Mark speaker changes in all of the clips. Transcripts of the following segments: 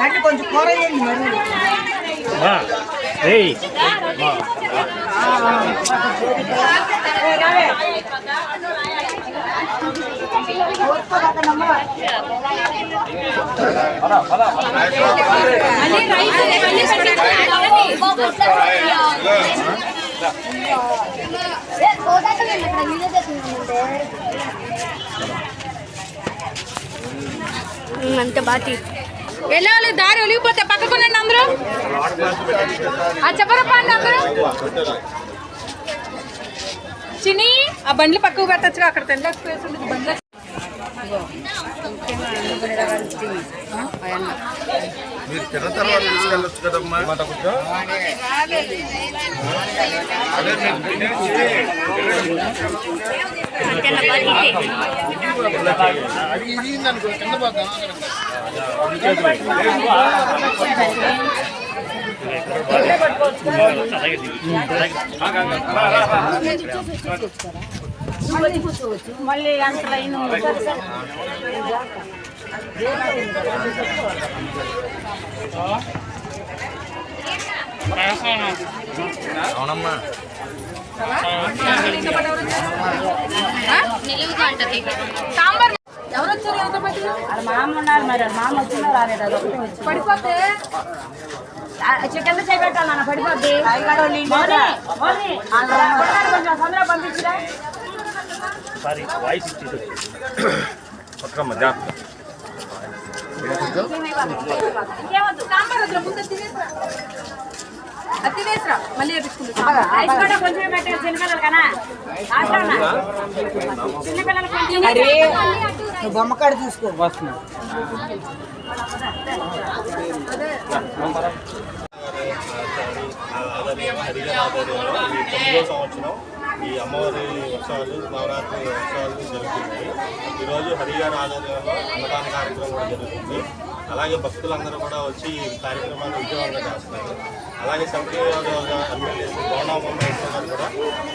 Speaker 1: అంటే కొంచెం కూర వేయండి మరి.
Speaker 2: అంతే బాటి
Speaker 3: వెళ్ళాలి, దారి ఒలిగిపోతే పక్కకునండి అందరూ. చెప్పరప్ప అండి అందరూ. చిని ఆ బండ్లు పక్కకు పెట్టచ్చు, అక్కడ తెల్ల స్పేస్ ఉంటుంది బండ్ల.
Speaker 4: మీరు తిన్న తర్వాత తీసుకెళ్ళొచ్చు కదమ్మా. అది ఇది అనుకో కింద పోతా
Speaker 1: మళ్ళీ అంత లైన్
Speaker 4: అవునమ్మా.
Speaker 3: సాంబార్ ఎవరు వచ్చారు? ఎంతమంది?
Speaker 1: మామ ఉన్నారు మరి, మామ వచ్చినా రాలేదు. అది ఒకటి వచ్చి
Speaker 3: పడిపోతే
Speaker 1: చికెన్ చేయబెట్టాలి నాన్న, పడిపోద్ది. కొంచెం తొందరగా పంపించరా.
Speaker 3: సాంబార్ వద్దు, ముందు తినేసరా మళ్ళీ వేపించుకుంటా.
Speaker 1: కొంచెం పెట్టాలి చిన్నపిల్లలు కదా, చిన్నపిల్లలు కొంచెం. నువ్వు బొమ్మకాడ చూసుకో.
Speaker 5: సంవత్సరం ఈ అమ్మవారి ఉత్సవాలు, నవరాత్రి ఉత్సవాలు జరుగుతున్నాయి. ఈరోజు హరిగారి ఆధ్వర్యంలో అన్నదాన కార్యక్రమం కూడా జరుగుతుంది. అలాగే భక్తులందరూ కూడా వచ్చి ఈ కార్యక్రమాన్ని విజయవంతంగా చేస్తున్నారు. అలాగే సెంట్రల్ ఎమ్మెల్యే గౌరవ మహేశ్వర్ గారు కూడా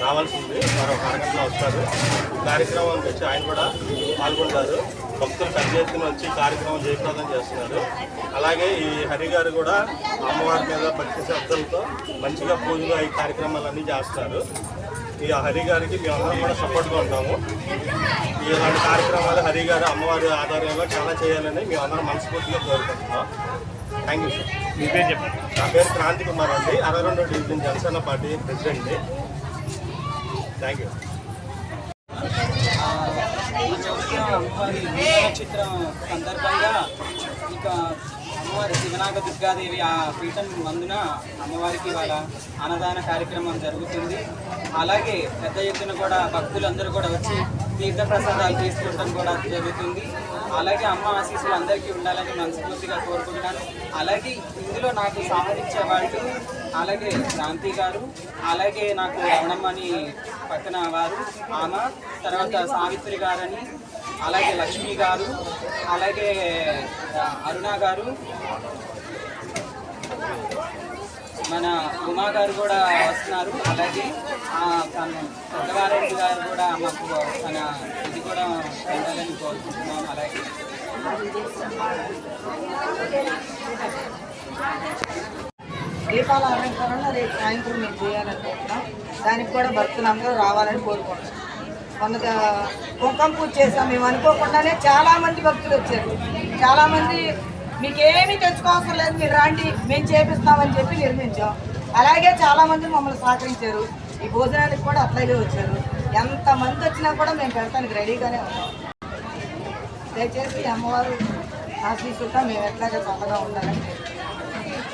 Speaker 5: రావాల్సింది, మరో కార్యక్రమంలో వస్తారు. ఈ కార్యక్రమానికి వచ్చి ఆయన కూడా పాల్గొంటారు. భక్తులు పెద్ద ఎత్తున వచ్చి కార్యక్రమం జయప్రదం చేస్తున్నారు. అలాగే ఈ హరిగారు కూడా అమ్మవారి మీద భక్తి శ్రద్ధలతో మంచిగా పూజలు ఈ కార్యక్రమాలన్నీ చేస్తారు. ఈ హరిగారికి మేమందరం కూడా సపోర్ట్గా ఉంటాము. ఇలాంటి కార్యక్రమాలు హరిగారు అమ్మవారి ఆధ్వర్యంలో చాలా చేయాలని మేమందరం మనస్ఫూర్తిగా కోరుకుంటున్నాం. Thank you sir. మీ పేరు చెప్పండి. నా పేరు క్రాంతి కుమార్ అండి, 62వ డివిజన్ జనసేన పార్టీ ప్రెసిడెంట్ని. Thank you.
Speaker 6: చిత్రం సందర్భంగా ఇక అమ్మవారి శివనాగ దుర్గాదేవి ఆ పీఠం మందున అమ్మవారికి వాళ్ళ అన్నదాన కార్యక్రమం జరుగుతుంది. అలాగే పెద్ద ఎత్తున కూడా భక్తులందరూ కూడా వచ్చి తీర్థప్రసాదాలు తీసుకోవడం కూడా జరుగుతుంది. అలాగే అమ్మ ఆశీస్సులు అందరికీ ఉండాలని మనస్ఫూర్తిగా కోరుకుంటున్నాను. అలాగే ఇందులో నాకు సహకరించే వాళ్ళు అలాగే క్రాంతి గారు, అలాగే నాకు రమణమ్మని పక్కన వారు, ఆమె తర్వాత సావిత్రి గారని, అలాగే లక్ష్మి గారు, అలాగే అరుణ గారు, మన ఉమా గారు కూడా వస్తున్నారు. అలాగే తను పెద్దవారెడ్డి గారు కూడా మాకు తన ఇది కూడా పొందాలని కోరుకుంటున్నాం. అలాగే
Speaker 1: దీపాల అలంకరణ రేపు సాయంత్రం మేము చేయాలనుకుంటున్నాం. దానికి కూడా భక్తులందరూ రావాలని కోరుకుంటున్నాం. మొన్న కుంకుమ పూజ చేసాం, మేము అనుకోకుండానే చాలామంది భక్తులు వచ్చారు. చాలామంది మీకేమీ తెచ్చుకోవసరం లేదు, మీరు రాండి మేము చేపిస్తామని చెప్పి నిర్మించాం. అలాగే చాలామంది మమ్మల్ని సహకరించారు. ఈ భోజనానికి కూడా అట్లాగే వచ్చారు. ఎంతమంది వచ్చినా కూడా మేము పెడతానికి రెడీగానే ఉన్నాం. దయచేసి అమ్మవారు ఆశీస్సులతో మేము ఎట్లాగే చక్కగా ఉండాలని